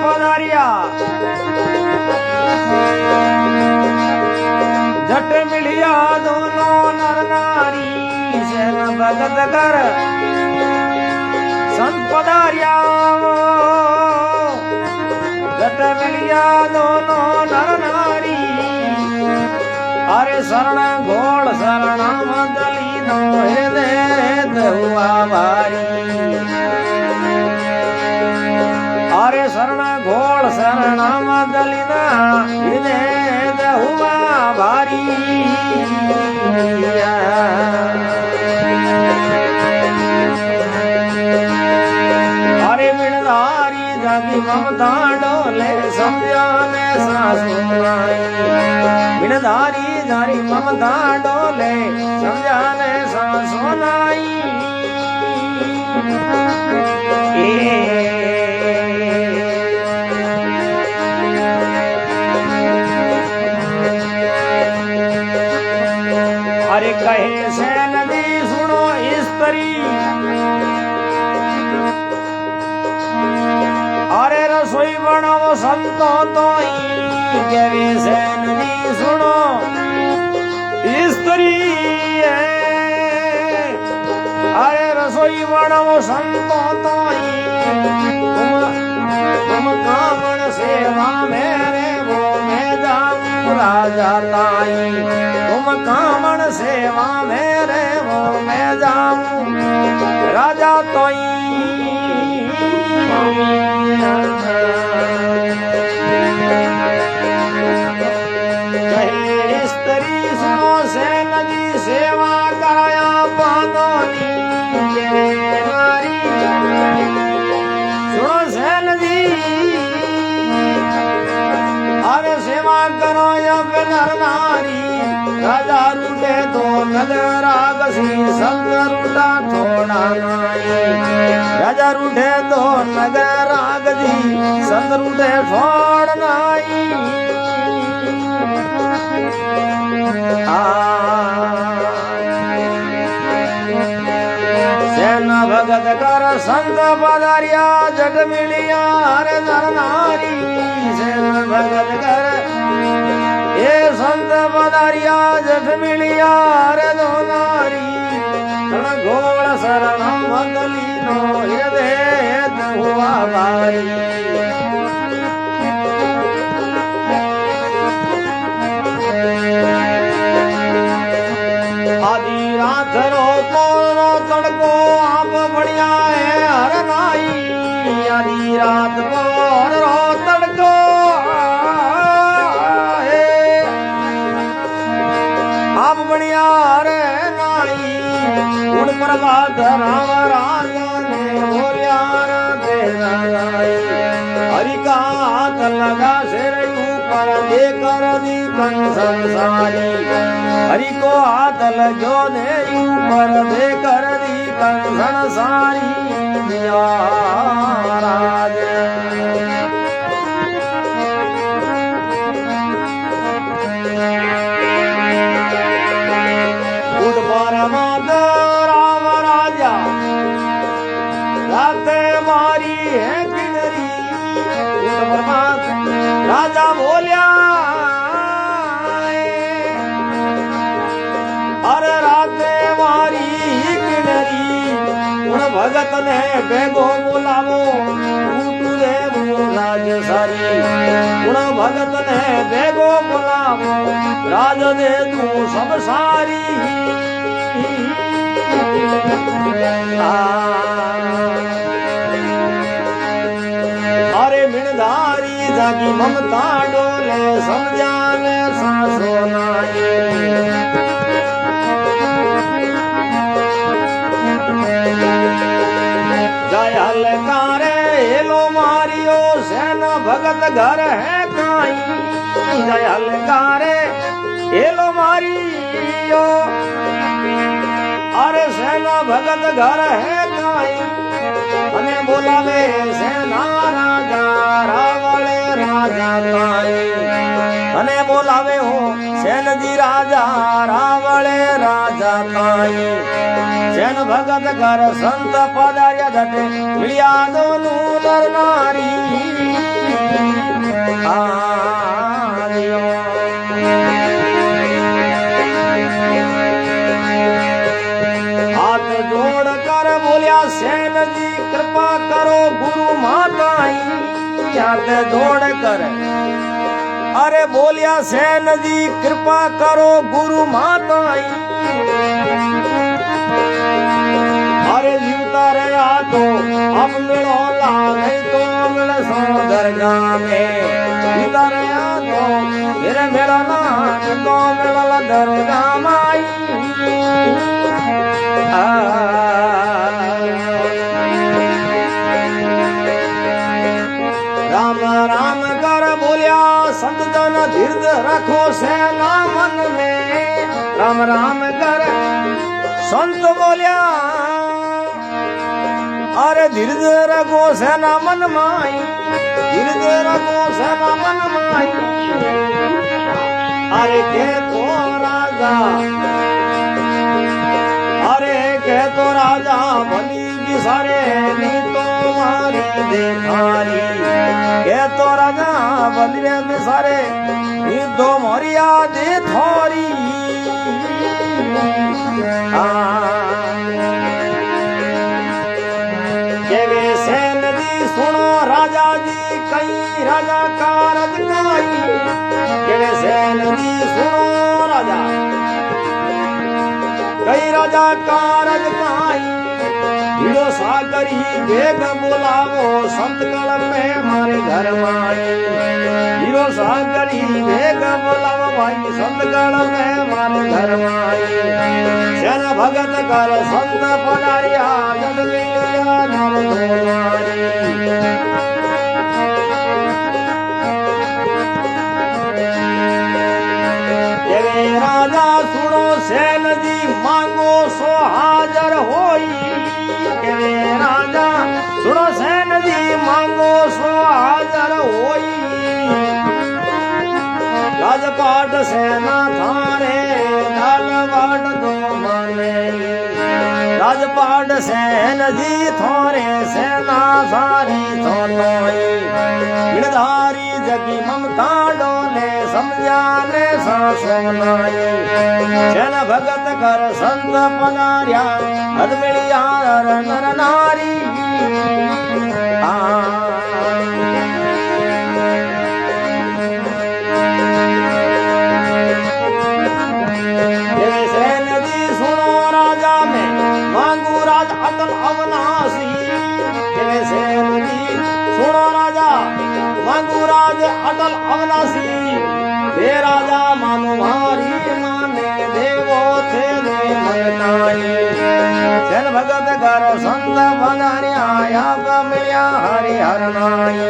पधारिया जट मिलिया दोनों नर नारी सेन भगत कर संत पधारिया जट मिलिया दोनों नर नारी अरे शरण घोड़ शरण मंदली नो हृदय हुआ भारी अरे शरण घोड़ शरण मंदली ना हृदय हुआ भारी अरे मिणधारी जागी ममता डोले समझाने सासुनाई मिणधारी जारी ममता डोले समझाने सासुनाई अरे कहे से नदी सुनो स्त्री अरे रसोई बनाओ संतो तो कहे से नदी सुनो स्त्री अरे रसोई बनाओ संतो तो तुम कामण सेवा मेरे वो मैं जाऊं राजा ताई तुम कामण सेवा मेरे वो मैं जाऊं राजा ताई कहे स्त्री सुनो से नदी सेवा कराया पादोनी नारी सुनो से नदी अरे सेवा करो या नर नारी राजा रूठे तो नगर आगसी संग रूठा थोड़ा नाई राजा रूठे तो नगर आगसी संग रूठे थोड़ नाई सेना भगत कर संत पधारिया जट मिलिया हरे नर नारी सेना भगत कर ये संत पधारिया जट मिलिया हरे दो नारी शरण घोड़ शरण मंगली नो हृदय हुआ भारी आदि रात रो पोरो तड़को आप बढ़िया है हर नाई आदि रात पोर रो तड़को है आप बढ़िया हर नाई उन प्रभात राम राजा ने बोलिया देना नाई हरि का हाथ लगा सिर ऊपर देकर दी संसारी हरि को हाथ लगो दे ऊपर देकर दी कंसन सारी राज उठ पर राम राजा रात मारी है किनरी उठ पर राजा बोलिया अरे राते मारी किनरी उन भगत ने बेगो बोलावो तू रे राज सारी उन भगत ने बेगो बोलावो राज दे तू सब सारी अरे मिणधारी जागी ममता डोले समझाने सासो नाई जयल कारे हेलो मारियो सेन भगत घर है काई जयल कारे हेलो मारियो अरे सेन भगत घर है काई अने बोलावे सेना राजा रावले राजा ताई अने बोलावे हो सेन जी राजा रावले राजा ताई सेन भगत कर संत पधार्या जटे मिलिया दोनों नर नारी हाथ जोड़ कर बोलिया सेन जी कृपा करो गुरु माताई। हाथ जोड़ कर अरे बोलिया सेन जी कृपा करो गुरु माताई। अरे जीवता रहा तो अब मिलो ला नहीं तो मिल सो दरगाह में। जीवता रहा तो मेरे मिलो ना तो मिलो दरगाह माई। राम राम कर बोलिया संत जन धीरज रखो सेना मन में। राम राम कर संत बोलिया अरे धीरज रखो सेना मन माई। धीरज रखो सेना मन माई। अरे के तो राजा अरे के तो राजा भली बिसारे नी तो मारी देखारी। के तो राजा भली बिसारे नी तो मोरिया दे थोरी। केवे सेन जी सुनो राजा जी कई राजा कारज काई। केवे सेन जी सुनो राजा कई राजा कारज काई। हीरो सागर ही बेग बुलावो संत कल में मारे घर माई। हीरो सागर ही बेग बुलावो भाई संत कल में मारे घर माई। सेन भगत कर संत पधारिया जग मिलिया नर दोनारी। राजा सुनो सेन जी मांगो सो हाजर होई। राजा सुनो सेन जी मांगो सो हाजर होई। राजपाट सेना थारे लालवाट दो माने। राजपाट सेन जी थारे सेना सारी सोनोई। गिरधारी जगी ममता डोले समझाने सोनाई। सेन भगत कर संत पधारिया हद मिलिया नर नारी। सेन जी सुनो राजा में मांगू राज अटल अविनाशी। सेन जी सुनो राजा मांगू राज अटल अविनाशी। हे राजा मानो मारी माने देवो थे मनताई। सेन भगत कर संत पधारिया आप मिलिया हरि हर नाई।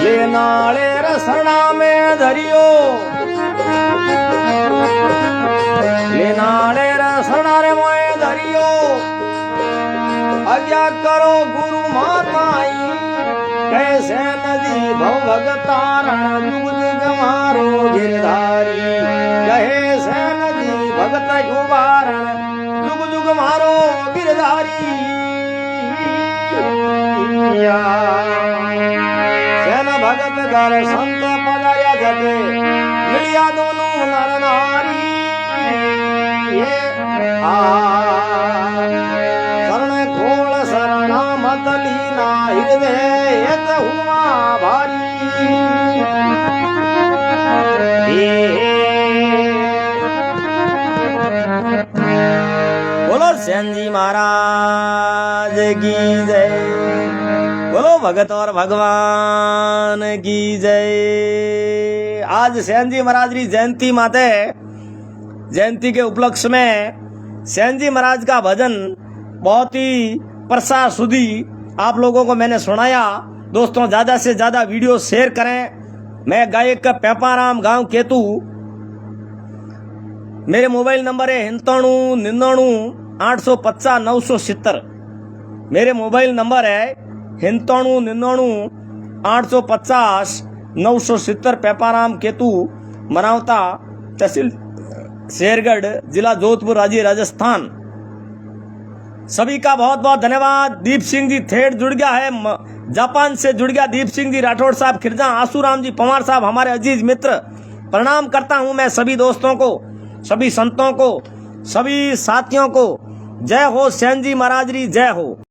ले नाले रसना में धरियो। ले नाले रसना रे मोए धरियो। आज्ञा करो गुरु माताई। कैसे नदी भव भगतारण जुग जुग मारो गिरधारी। कहे से नदी भगत उबारण जुग जुग मारो गिरधारी। सेन भगत कर संत पधारिया जगे मिलिया दोनों नर नारी। शरण खोल शरणा मत लीना हृदय हुआ भारी। बोलो सेन जी महाराज की जय। बोलो भगत और भगवान की जय। आज सेन जी महाराज की जयंती माते जयंती के उपलक्ष्य में सेन जी महाराज का भजन बहुत ही प्रसार सुधी आप लोगों को मैंने सुनाया। दोस्तों ज्यादा से ज्यादा वीडियो शेयर करें। मैं गायक पेपाराम गांव केतु। मेरे मोबाइल नंबर है 9799850970। मेरे मोबाइल नंबर है 9799850970। पेपाराम केतु मनावता तहसील शेरगढ़ जिला जोधपुर राज्य राजस्थान। सभी का बहुत बहुत धन्यवाद। दीप सिंह जी थेट जुड़ गया है, जापान से जुड़ गया दीप सिंह जी, राठौड़ साहब, खिरजा, आसूराम जी, पवार साहब, हमारे अजीज मित्र। प्रणाम करता हूं मैं सभी दोस्तों को, सभी संतों को, सभी साथियों को। जय हो सेन जी महाराज जी, जय हो।